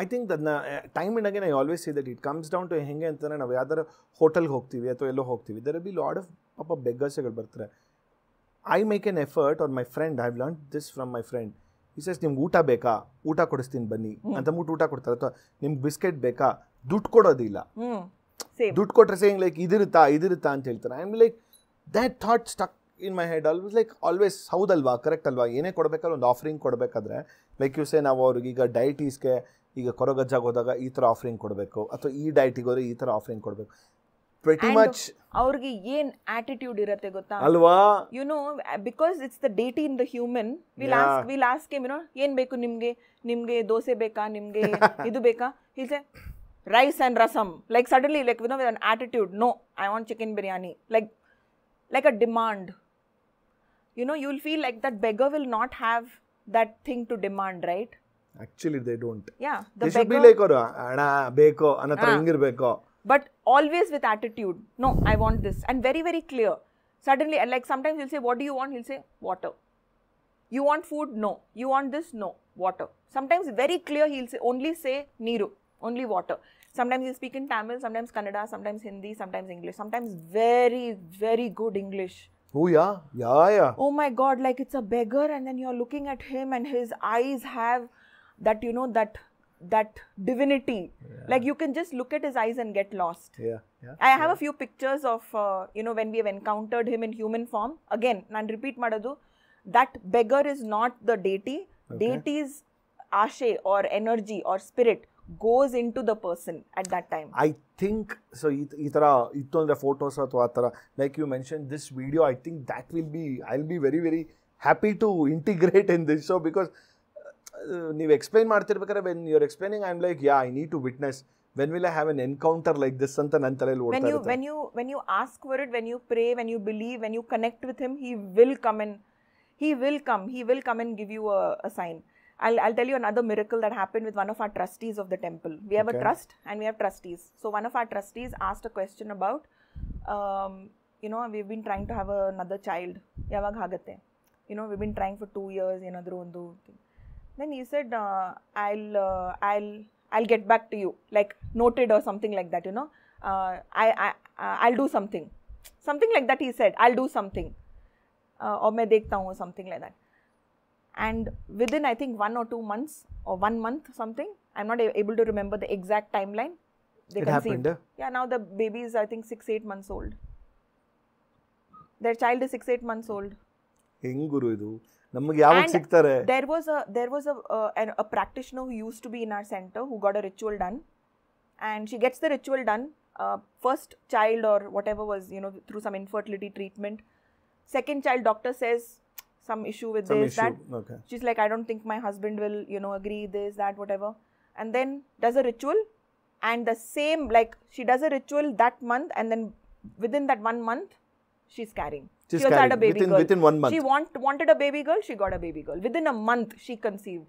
I think ಅದನ್ನ time and again I always see that it comes down to ಹೆಂಗೆ ಅಂತಂದರೆ ನಾವು ಯಾವ್ದಾರು ಹೋಟೆಲ್ಗೆ ಹೋಗ್ತೀವಿ ಅಥವಾ ಎಲ್ಲೋ ಹೋಗ್ತೀವಿ ದರ್ ಬಿ ಲಾಡ್ ಆಫ್ ಪಾಪ ಬೆಗ್ಗರ್ಸ್ಗಳು ಬರ್ತಾರೆ. I make N effort R my friend I have learn this from my friend. ಈ ಸಸ್ ನಿಮ್ಗೆ ಊಟ ಬೇಕಾ, ಊಟ ಕೊಡಿಸ್ತೀನಿ ಬನ್ನಿ ಅಂತ ಊಟ ಕೊಡ್ತಾರೆ. ಅಥವಾ ನಿಮ್ಗೆ ಬಿಸ್ಕೆಟ್ ಬೇಕಾ, ದುಡ್ಡು ಕೊಡೋದಿಲ್ಲ. ದುಡ್ಡು ಕೊಟ್ಟರೆ ಸೇಯಿಂಗ್ ಲೈಕ್ ಇದಿರುತ್ತಾ ಅಂತ ಹೇಳ್ತಾರೆ. I am like that thought stuck in my head always. Like always ಹೌದಲ್ವಾ, ಕರೆಕ್ಟ್ ಅಲ್ವಾ? ಏನೇ ಕೊಡಬೇಕಾದ್ರೆ ಒಂದು ಆಫರಿಂಗ್ ಕೊಡಬೇಕಾದ್ರೆ ಲೈಕ್ ಯು ಸೇ ನಾವು ಅವ್ರಿಗೆ ಈಗ ಡಯಟೀಸ್ಗೆ ಈಗ ಕೊರಗಜ್ಜಾಗ ಹೋದಾಗ ಈ ಥರ ಆಫರಿಂಗ್ ಕೊಡಬೇಕು, ಅಥವಾ ಈ ಡಯಟಿಗೆ ಹೋದ್ರೆ ಈ ಥರ ಆಫರಿಂಗ್ ಕೊಡಬೇಕು. ಪ್ರೆಟಿ ಮಚ್ ಅವ್ರಿಗೆ ಏನ್ ಆಟಿಟ್ಯೂಡ್ ಇರುತ್ತೆ ಗೊತ್ತಾ ಅಲ್ವಾ? You know, because it's the deity in the human. Will ask him, you know, ಏನ್ ಬೇಕು ನಿಮ್ಗೆ ದೋಸೆ ಬೇಕಾ, ನಿಮ್ಗೆ ಇದು ಬೇಕಾ? He'll say rice and rasam. Like suddenly, like, you know, with an attitude, no, I want chicken biryani. Like a demand. You know, you'll feel like that beggar will not have that thing to demand, right? Actually, they don't. Yeah. They should be like, ana beko, anatra hingirbeku. But always with attitude. No, I want this. And very, very clear. Suddenly, like sometimes he'll say, what do you want? He'll say, water. You want food? No. You want this? No. Water. Sometimes very clear, he'll say, only say Neeru. Only water. Sometimes he'll speak in Tamil, sometimes Kannada, sometimes Hindi, sometimes English. Sometimes very, very good English. Oh yeah. Yeah. Oh my God, like it's a beggar, and then you're looking at him and his eyes have that, you know, that divinity. Yeah. Like you can just look at his eyes and get lost. Yeah. I have a few pictures of, you know, when we have encountered him in human form. Again, nan repeat madadu, that beggar is not the deity. Okay. Deity's ashe or energy or spirit goes into the person at that time. I think so. ಈ ಥರ ಇತ್ತು ಅಂದರೆ photos ಅಥವಾ ಆ ಥರ like you mention this video, I think that will be, I will be very very happy to integrate in this show. Because ನೀವು explain ಮಾಡ್ತಿರ್ಬೇಕಾದ್ರೆ when you are explaining I am like yeah I need to witness when will I have an encounter like this ಅಂತ ನನ್ನ ತಲೆಯಲ್ಲಿ ಓಡ್ತಾ ಇರುತ್ತೆ. When you ask for it, when you pray, when you believe, when you connect with him, he will come and he will come and give you a sign. I'll tell you another miracle that happened with one of our trustees of the temple. We have a trust and we have trustees. So one of our trustees asked a question about, you know, we've been trying to have another child. Yavag hagate? You know, we've been trying for 2 years. Another one. Then he said, I'll get back to you, like noted or something like that. You know, I'll do something like that. He said, I'll do something, or main dekhta hu, something like that. And within, I think 1 or 2 months or 1 month something, I'm not able to remember the exact timeline, they conceived. Yeah, now the baby is, I think, 6-8 months old. Their child is 6-8 months old. Henguru idu naಮಗೆ ಯಾವಾಗ ಸಿಗ್ತಾರೆ? There was a practitioner who used to be in our center who got a ritual done, and she gets the ritual done, first child or whatever was, you know, through some infertility treatment. Second child, doctor says some issue with that. Okay. She's like, I don't think my husband will, you know, agree, this, that, whatever. And then does a ritual, and the same, like, she does a ritual that month, and then within that 1 month, she's carrying. She also had a baby girl. Within 1 month. She wanted a baby girl, she got a baby girl. Within a month, she conceived.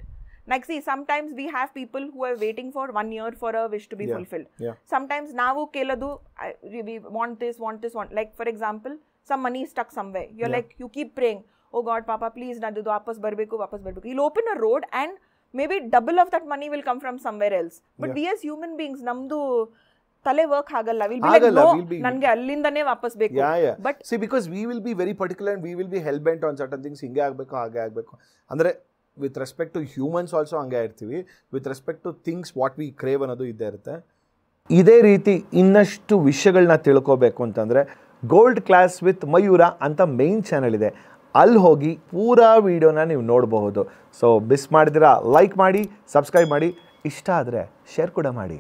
Like, see, sometimes we have people who are waiting for 1 year for a wish to be fulfilled. Yeah. Sometimes, navu keladu, we want this. Like, for example, some money is stuck somewhere. You're like, you keep praying, oh God, Papa, please, na do vapas barbeku. He'll open a road and maybe double of that money will come from somewhere else. But we as human beings, namdu tale work agalla. We'll be like, no, nange allindane vapas beku. Yeah. But see, because we will be very particular and we will be hell bent on certain things. Hinge agbeku, hage agbeku. Andre, with respect to humans also hanga irtivi. With respect to things what we crave ಅನ್ನೋದು ಇದ್ದೇ ಇರುತ್ತೆ. ಇದೇ ರೀತಿ ಇನ್ನಷ್ಟು ವಿಷಯಗಳನ್ನ ತಿಳ್ಕೋಬೇಕು ಅಂತಂದರೆ gold class with Mayura ಅಂತ ಮೇನ್ ಚಾನಲ್ ಇದೆ. ಅಲ್ಲಿ ಹೋಗಿ ಪೂರಾ ವಿಡಿಯೋನ ನೀವು ನೋಡಬಹುದು. ಸೊ ಮಿಸ್ ಮಾಡಿದಿರಾ ಲೈಕ್ ಮಾಡಿ, ಸಬ್ಸ್ಕ್ರೈಬ್ ಮಾಡಿ, ಇಷ್ಟ ಆದರೆ ಶೇರ್ ಕೂಡ ಮಾಡಿ.